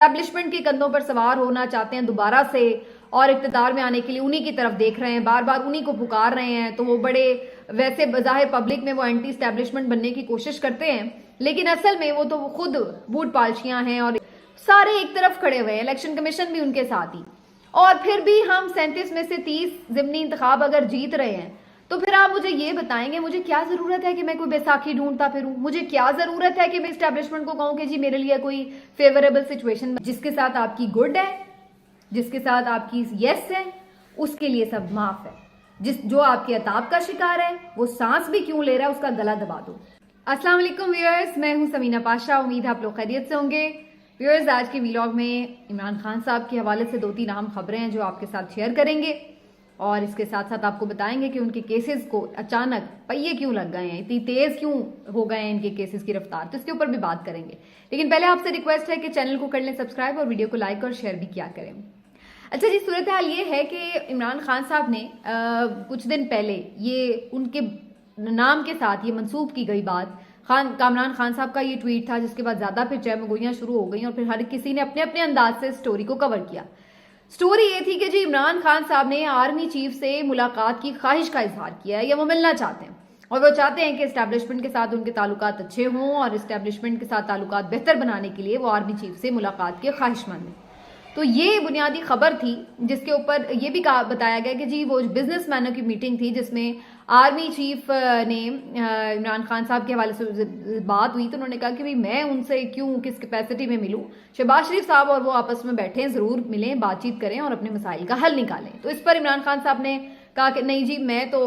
Establishment के कंधों पर सवार होना चाहते हैं दोबारा से और इक्तदार में आने के लिए उन्हीं की तरफ देख रहे हैं, बार बार उन्हीं को पुकार रहे हैं। तो वो बड़े वैसे बज़ाहिर पब्लिक में वो एंटी एस्टैब्लिशमेंट बनने की कोशिश करते हैं, लेकिन असल में वो तो खुद बूट पालशियां हैं और सारे एक तरफ खड़े हुए हैं, इलेक्शन कमीशन भी उनके साथ ही। और फिर भी हम 37 में से 30 ज़िमनी इंतखाब अगर जीत रहे हैं तो फिर आप मुझे ये बताएंगे, मुझे क्या जरूरत है कि मैं कोई बैसाखी ढूंढता फिरूं? मुझे क्या जरूरत है कि मैं एस्टैब्लिशमेंट को कहूं कि जी मेरे लिए कोई फेवरेबल सिचुएशन जिसके साथ आपकी गुड है, जिसके साथ आपकी यस है, उसके लिए सब माफ है। जो आपके अताब का शिकार है वो सांस भी क्यों ले रहा है उसका गला दबा दो। अस्सलाम वालेकुम व्यूअर्स, मैं हूं समीना पाशा। उम्मीद है आप लोग खैरियत से होंगे। व्यूअर्स, आज के व्लॉग में इमरान खान साहब के हवाले से 2-3 अहम खबरें हैं जो आपके साथ शेयर करेंगे और इसके साथ साथ आपको बताएंगे कि उनके केसेस को अचानक पहिए क्यों लग गए हैं, इतनी तेज क्यों हो गए हैं इनके केसेस की रफ्तार, तो इसके ऊपर भी बात करेंगे। लेकिन पहले आपसे रिक्वेस्ट है कि चैनल को कर लें सब्सक्राइब और वीडियो को लाइक और शेयर भी किया करें। अच्छा जी, सूरत हाल ये है कि इमरान खान साहब ने कुछ दिन पहले ये उनके नाम के साथ ये मंसूब की गई बात, कामरान खान साहब का ये ट्वीट था जिसके बाद ज्यादा फिर चहमगोइयां शुरू हो गई और फिर हर किसी ने अपने अपने अंदाज से स्टोरी को कवर किया। स्टोरी ये थी कि जी इमरान खान साहब ने आर्मी चीफ से मुलाकात की ख्वाहिश का इजहार किया है या वो मिलना चाहते हैं और वो चाहते हैं कि एस्टैब्लिशमेंट के साथ उनके ताल्लुकात अच्छे हों और एस्टैब्लिशमेंट के साथ ताल्लुकात बेहतर बनाने के लिए वो आर्मी चीफ से मुलाकात के ख्वाहिशमंद हैं। तो ये बुनियादी खबर थी जिसके ऊपर ये भी बताया गया कि जी वो बिजनेसमैनों की मीटिंग थी जिसमें आर्मी चीफ ने इमरान खान साहब के हवाले से बात हुई। तो उन्होंने कहा कि भाई मैं उनसे क्यों किस कैपेसिटी में मिलूं, शहबाज शरीफ साहब और वो आपस में बैठे जरूर मिलें, बातचीत करें और अपने मसाइल का हल निकालें। तो इस पर इमरान खान साहब ने कहा कि नहीं जी, मैं तो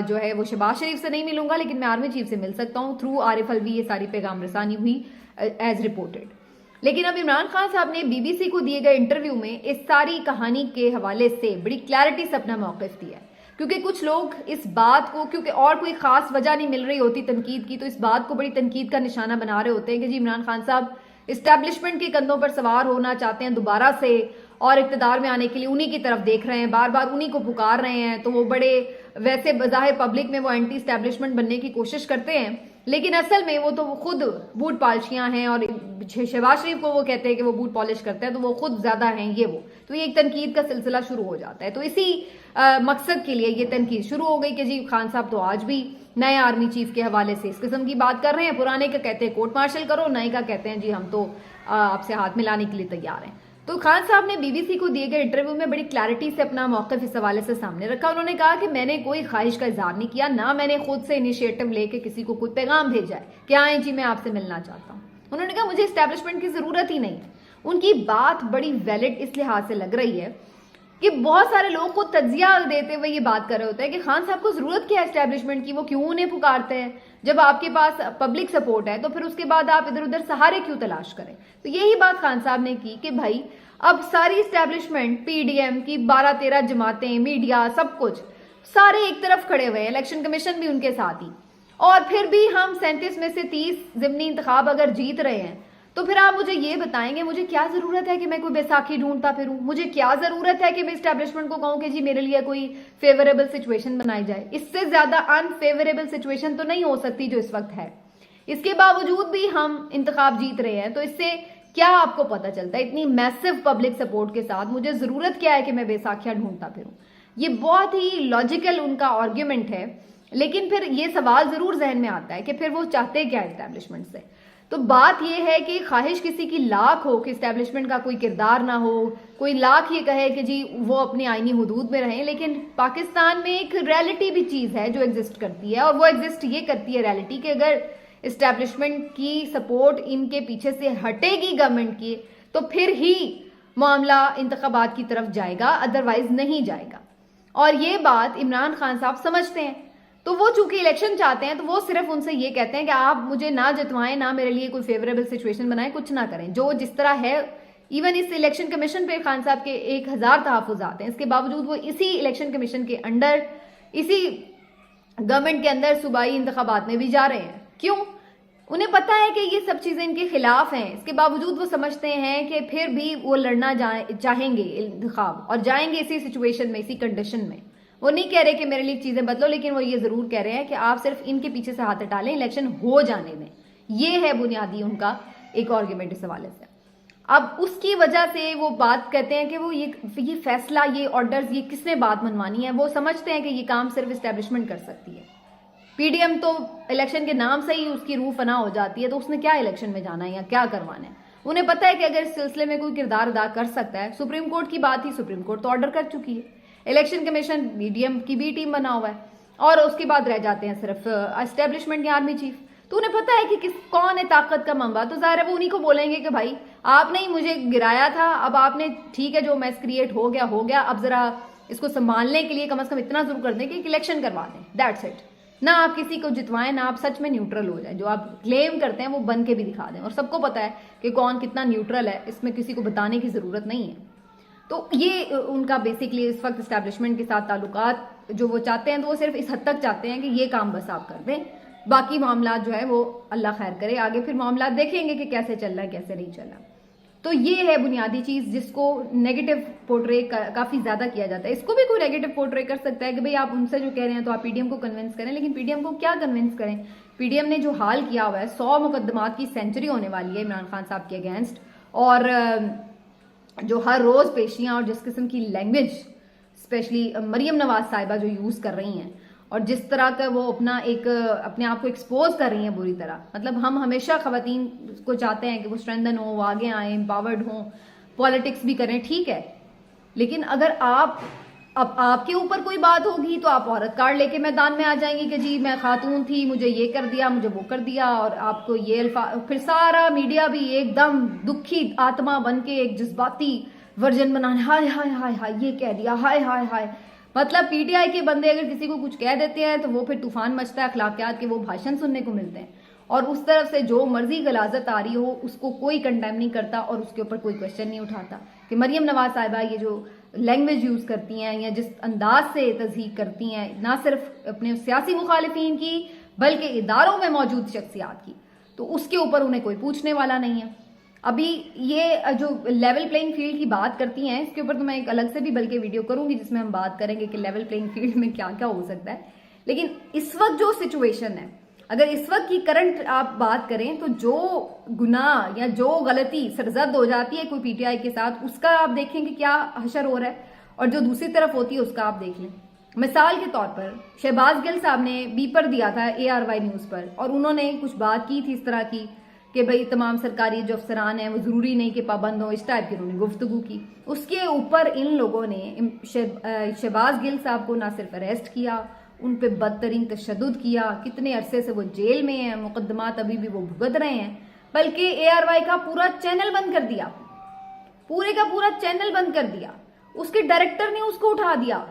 जो है वो शहबाज शरीफ से नहीं मिलूंगा, लेकिन मैं आर्मी चीफ से मिल सकता हूँ। थ्रू आरिफ अलवी ये सारी पैगाम रसानी हुई एज रिपोर्टेड। लेकिन अब इमरान खान साहब ने बीबीसी को दिए गए इंटरव्यू में इस सारी कहानी के हवाले से बड़ी क्लैरिटी से अपना मौक़िफ़ दिया है, क्योंकि कुछ लोग इस बात को, क्योंकि और कोई खास वजह नहीं मिल रही होती तनकीद की, तो इस बात को बड़ी तनकीद का निशाना बना रहे होते हैं कि जी इमरान खान साहब एस्टैब्लिशमेंट के कंधों पर सवार होना चाहते हैं दोबारा से और इक्तदार में आने के लिए उन्हीं की तरफ देख रहे हैं, बार बार उन्हीं को पुकार रहे हैं। तो वो बड़े वैसे बज़ाहिर पब्लिक में वो एंटी एस्टैब्लिशमेंट बनने की कोशिश करते हैं, लेकिन असल में वो तो खुद बूट पालशियां हैं और शहबाज शरीफ को वो कहते हैं कि वो बूट पॉलिश करते हैं, तो वो खुद ज्यादा हैं ये वो। तो ये एक तनकीद का सिलसिला शुरू हो जाता है। तो इसी मकसद के लिए ये तनकीद शुरू हो गई कि जी खान साहब तो आज भी नए आर्मी चीफ के हवाले से इस किस्म की बात कर रहे हैं। पुराने का कहते हैं कोर्ट मार्शल करो, नए का कहते हैं जी हम तो आपसे हाथ मिलाने के लिए तैयार हैं। तो खान साहब ने बीबीसी को दिए गए इंटरव्यू में बड़ी क्लैरिटी से अपना मौक़िफ़ इस हवाले से सामने रखा। उन्होंने कहा कि मैंने कोई ख्वाहिश का इजहार नहीं किया, ना मैंने खुद से इनिशिएटिव लेके किसी को कोई पैगाम भेजा है कि आए जी मैं आपसे मिलना चाहता हूँ। उन्होंने कहा मुझे एस्टैब्लिशमेंट की जरूरत ही नहीं है। उनकी बात बड़ी वैलिड इस लिहाज से लग रही है कि बहुत सारे लोग को तज्जिया देते हुए ये बात कर रहे होते हैं कि खान साहब को जरूरत क्या है एस्टैब्लिशमेंट की, वो क्यों उन्हें पुकारते हैं? जब आपके पास पब्लिक सपोर्ट है तो फिर उसके बाद आप इधर उधर सहारे क्यों तलाश करें? तो यही बात खान साहब ने की कि भाई अब सारी एस्टैब्लिशमेंट, पीडीएम की 12-13 जमातें, मीडिया, सब कुछ सारे एक तरफ खड़े हुए हैं, इलेक्शन कमीशन भी उनके साथ ही। और फिर भी हम 37 में से 30 ज़िमनी इंतखाब अगर जीत रहे हैं तो फिर आप मुझे ये बताएंगे, मुझे क्या जरूरत है कि मैं कोई बैसाखी ढूंढता फिरूं? मुझे क्या जरूरत है कि मैं एस्टैब्लिशमेंट को कहूं कि जी मेरे लिए कोई फेवरेबल सिचुएशन बनाई जाए? इससे ज्यादा अनफेवरेबल सिचुएशन तो नहीं हो सकती जो इस वक्त है। इसके बावजूद भी हम इंतखाब जीत रहे हैं, तो इससे क्या आपको पता चलता है? इतनी मैसिव पब्लिक सपोर्ट के साथ मुझे जरूरत क्या है कि मैं बैसाखियां ढूंढता फिरूं? ये बहुत ही लॉजिकल उनका आर्ग्यूमेंट है, लेकिन फिर ये सवाल जरूर जहन में आता है कि फिर वो चाहते क्या एस्टैब्लिशमेंट से। तो बात यह है कि ख्वाहिश किसी की लाख हो कि एस्टैब्लिशमेंट का कोई किरदार ना हो, कोई लाख ये कहे कि जी वो अपनी आईनी हुदूद में रहें, लेकिन पाकिस्तान में एक रियलिटी भी चीज है जो एग्जिस्ट करती है, और वो एग्जिस्ट ये करती है रियलिटी कि अगर एस्टैब्लिशमेंट की सपोर्ट इनके पीछे से हटेगी गवर्नमेंट की तो फिर ही मामला इंतखाबात की तरफ जाएगा, अदरवाइज नहीं जाएगा। और ये बात इमरान खान साहब समझते हैं। तो वो चूंकि इलेक्शन चाहते हैं तो वो सिर्फ उनसे ये कहते हैं कि आप मुझे ना जितवाएं, ना मेरे लिए कोई फेवरेबल सिचुएशन बनाएं, कुछ ना करें, जो जिस तरह है। इवन इस इलेक्शन कमीशन पे खान साहब के 1000 तहफ़्फ़ुज़ात हैं, इसके बावजूद वो इसी इलेक्शन कमीशन के अंडर, इसी गवर्नमेंट के अंदर सूबाई इंतखाबात में भी जा रहे हैं। क्यों? उन्हें पता है कि ये सब चीजें इनके खिलाफ हैं, इसके बावजूद वो समझते हैं कि फिर भी वो लड़ना चाहेंगे इंतखाब और जाएंगे इसी सिचुएशन में, इसी कंडीशन में। वो नहीं कह रहे कि मेरे लिए चीजें बदलो, लेकिन वो ये जरूर कह रहे हैं कि आप सिर्फ इनके पीछे से हाथ हटा लें, इलेक्शन हो जाने दें। ये है बुनियादी उनका एक आर्ग्यूमेंट इस हवाले से। अब उसकी वजह से वो बात कहते हैं कि वो ये फैसला, ये ऑर्डर्स, ये किसने बात मनवानी है। वो समझते हैं कि ये काम सिर्फ एस्टेब्लिशमेंट कर सकती है। पीडीएम तो इलेक्शन के नाम से ही उसकी रूह फना हो जाती है, तो उसने क्या इलेक्शन में जाना है या क्या करवाना है। उन्हें पता है कि अगर इस सिलसिले में कोई किरदार अदा कर सकता है, सुप्रीम कोर्ट की बात ही सुप्रीम कोर्ट तो ऑर्डर कर चुकी है, इलेक्शन कमीशन पीडीएम की भी टीम बना हुआ है, और उसके बाद रह जाते हैं सिर्फ एस्टेब्लिशमेंट या आर्मी चीफ। तो उन्हें पता है कि कौन है ताकत का मंबा, तो जाहिर है वो उन्हीं को बोलेंगे कि भाई आपने ही मुझे गिराया था, अब आपने ठीक है जो मैस क्रिएट हो गया, अब जरा इसको संभालने के लिए कम से कम इतना जरूर कर दें कि इलेक्शन करवा दें, दैट्स इट। ना आप किसी को जितवाएं, ना आप सच में न्यूट्रल हो जाए, जो आप क्लेम करते हैं वो बन के भी दिखा दें, और सबको पता है कि कौन कितना न्यूट्रल है, इसमें किसी को बताने की जरूरत नहीं है। तो ये उनका बेसिकली इस वक्त एस्टैब्लिशमेंट के साथ ताल्लुकात जो वो चाहते हैं, तो वो सिर्फ इस हद तक चाहते हैं कि ये काम बस आप कर दें, बाकी मामला जो है वो अल्लाह खैर करे, आगे फिर मामला देखेंगे कि कैसे चल रहा है कैसे नहीं चल रहा। तो ये है बुनियादी चीज जिसको नेगेटिव पोर्ट्रे काफी ज्यादा किया जाता है। इसको भी कोई नेगेटिव पोर्ट्रे कर सकता है कि भाई आप उनसे जो कह रहे हैं तो आप पीडीएम को कन्विंस करें, लेकिन पीडीएम को क्या कन्विंस करें। पीडीएम ने जो हाल किया हुआ है, 100 मुकदमात की सेंचुरी होने वाली है इमरान खान साहब के अगेंस्ट, और जो हर रोज पेशियां और जिस किस्म की लैंग्वेज स्पेशली मरियम नवाज साहिबा जो यूज कर रही हैं, और जिस तरह का वो अपने आप को एक्सपोज कर रही हैं बुरी तरह। मतलब हम हमेशा खवातीन को चाहते हैं कि वो स्ट्रेंथन हो, आगे आए, एम्पावर्ड हों, पॉलिटिक्स भी करें, ठीक है, लेकिन अगर अब आपके ऊपर कोई बात होगी तो आप औरत कार्ड लेके मैदान में आ जाएंगी कि जी मैं खातून थी, मुझे ये कर दिया, मुझे वो कर दिया, और आपको ये फिर सारा मीडिया भी एकदम दुखी आत्मा बन के एक जज्बाती वर्जन बनाने, हाय हाय हाय हाय ये कह दिया, हाय हाय हाय। मतलब पीटीआई के बंदे अगर किसी को कुछ कह देते हैं तो वो फिर तूफान मचता है, अखलाकियात के वो भाषण सुनने को मिलते हैं, और उस तरफ से जो मर्जी गलाजत आ रही हो उसको कोई कंडेम नहीं करता और उसके ऊपर कोई क्वेश्चन नहीं उठाता कि मरियम नवाज साहिबा ये जो लैंग्वेज यूज करती हैं या जिस अंदाज से तज़हीक करती हैं, ना सिर्फ अपने सियासी मुखालिफिन की बल्कि इदारों में मौजूद शख्सियात की, तो उसके ऊपर उन्हें कोई पूछने वाला नहीं है। अभी ये जो लेवल प्लेइंग फील्ड की बात करती हैं, इसके ऊपर तो मैं एक अलग से भी बल्कि वीडियो करूंगी जिसमें हम बात करेंगे कि लेवल प्लेइंग फील्ड में क्या क्या हो सकता है। लेकिन इस वक्त जो सिचुएशन है, अगर इस वक्त की करंट आप बात करें तो जो गुनाह या जो गलती सरजद हो जाती है कोई पीटीआई के साथ, उसका आप देखें कि क्या हशर हो रहा है, और जो दूसरी तरफ होती है उसका आप देख लें। मिसाल के तौर पर शहबाज गिल साहब ने बीपर दिया था ARY न्यूज पर, और उन्होंने कुछ बात की थी इस तरह की कि भाई तमाम सरकारी जो अफसरान हैं वो जरूरी नहीं कि पाबंद हो, इस टाइप की उन्होंने गुफ्तगू की। उसके ऊपर इन लोगों ने शहबाज गिल साहब को ना सिर्फ अरेस्ट किया, उन पे बदतरीन तशद्दुद किया, कितने अरसे से वो जेल में हैं, मुकदमात अभी भी वो भुगत रहे हैं, बल्कि ARY का पूरा चैनल बंद कर दिया, पूरे का पूरा चैनल बंद कर दिया। उसके डायरेक्टर ने उसको उठा दिया,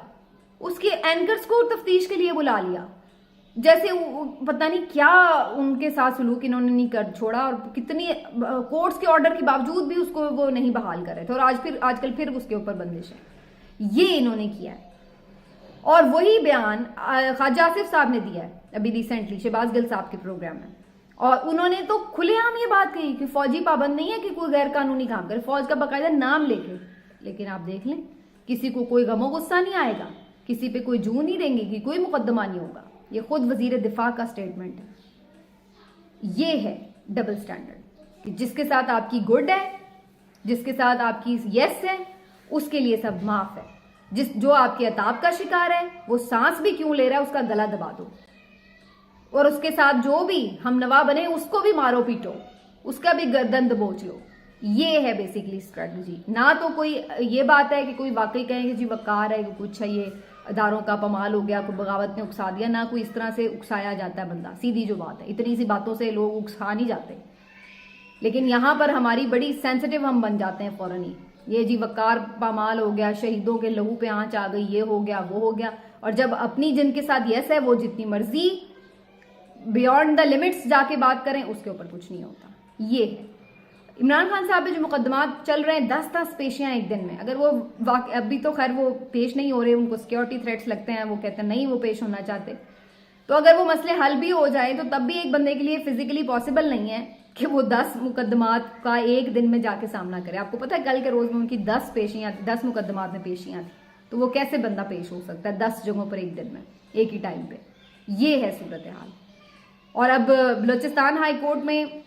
उसके एंकर्स को तफ्तीश के लिए बुला लिया, जैसे पता नहीं क्या उनके साथ सलूक इन्होंने नहीं कर छोड़ा, और कितनी कोर्ट्स के ऑर्डर के बावजूद भी उसको वो नहीं बहाल कर रहे थे, और आजकल फिर उसके ऊपर बंदिश है। ये इन्होंने किया है, और वही बयान ख्वाजा आसिफ साहब ने दिया है अभी रिसेंटली शहबाज गिल साहब के प्रोग्राम में, और उन्होंने तो खुलेआम ये बात कही कि फौजी पाबंद नहीं है कि कोई गैर कानूनी काम करे, फौज का बाकायदा नाम लेके। लेकिन आप देख लें, किसी को कोई गमो गुस्सा नहीं आएगा, किसी पे कोई जू नहीं देंगे कि कोई मुकदमा नहीं होगा। ये खुद वजीर दिफा का स्टेटमेंट है। ये है डबल स्टैंडर्ड कि जिसके साथ आपकी गुड है, जिसके साथ आपकी यस है, उसके लिए सब माफ है। जो आपके अताब का शिकार है वो सांस भी क्यों ले रहा है उसका गला दबा दो, और उसके साथ जो भी हम नवा बने उसको भी मारो पीटो, उसका भी गर्दन दबोच लो। ये है बेसिकली स्ट्रेटजी। ना तो कोई ये बात है कि कोई वाकई कहे कि जी वकार है कि कुछ है, ये अदारों का पमाल हो गया, कोई बगावत ने उकसा दिया, ना कोई इस तरह से उकसाया जाता है बंदा। सीधी जो बात है, इतनी सी बातों से लोग उकसा नहीं जाते, लेकिन यहाँ पर हमारी बड़ी सेंसिटिव हम बन जाते हैं फौरन ही। ये जी वकार पामाल हो गया, शहीदों के लहू पे आंच आ गई, ये हो गया वो हो गया, और जब अपनी जिनके साथ यस है वो जितनी मर्जी बियॉन्ड द लिमिट्स जाके बात करें उसके ऊपर कुछ नहीं होता। ये है इमरान खान साहब पे जो मुकदमात चल रहे हैं, 10-10 पेशियां एक दिन में, अगर वो अभी तो खैर वो पेश नहीं हो रहे, उनको सिक्योरिटी थ्रेट्स लगते हैं, वो कहते हैं नहीं वो पेश होना चाहते, तो अगर वो मसले हल भी हो जाए तो तब भी एक बंदे के लिए फिजिकली पॉसिबल नहीं है कि वो 10 मुकदमात का एक दिन में जाके सामना करे। आपको पता है कल के रोज में उनकी 10 पेशियां, 10 मुकदमात में पेशियां थी, तो वो कैसे बंदा पेश हो सकता है 10 जगहों पर एक दिन में एक ही टाइम पे। ये है सूरत हाल। और अब बलूचिस्तान हाई कोर्ट में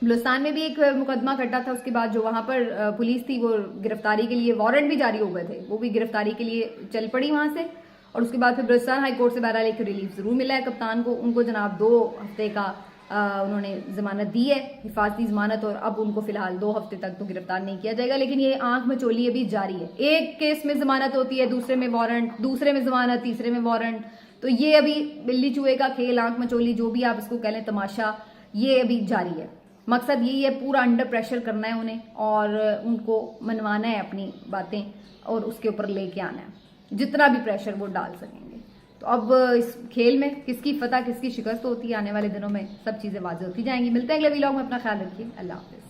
बलूचिस्तान में भी एक मुकदमा कटा था, उसके बाद जो वहां पर पुलिस थी वो गिरफ्तारी के लिए वारंट भी जारी हो गए थे, वो भी गिरफ्तारी के लिए चल पड़ी वहां से। और उसके बाद फिर बलूचिस्तान हाई कोर्ट से बहरहाल एक रिलीफ जरूर मिला है कप्तान को। उनको जनाब 2 हफ्ते का उन्होंने जमानत दी है, हिफाजती जमानत, और अब उनको फिलहाल 2 हफ्ते तक तो गिरफ्तार नहीं किया जाएगा। लेकिन ये आंख मचोली अभी जारी है, एक केस में जमानत होती है, दूसरे में वारंट, दूसरे में जमानत, तीसरे में वारंट। तो ये अभी बिल्ली चूहे का खेल, आंख मचोली, जो भी आप इसको कह लें, तमाशा, ये अभी जारी है। मकसद यही है, पूरा अंडर प्रेशर करना है उन्हें और उनको मनवाना है अपनी बातें और उसके ऊपर लेके आना है, जितना भी प्रेशर वो डाल सकेंगे। तो अब इस खेल में किसकी फतह किसकी शिकस्त होती है, आने वाले दिनों में सब चीज़ें वाज़ेह होती जाएंगी। मिलते हैं अगले व्लॉग में, अपना ख्याल रखिए, अल्लाह हाफिज़।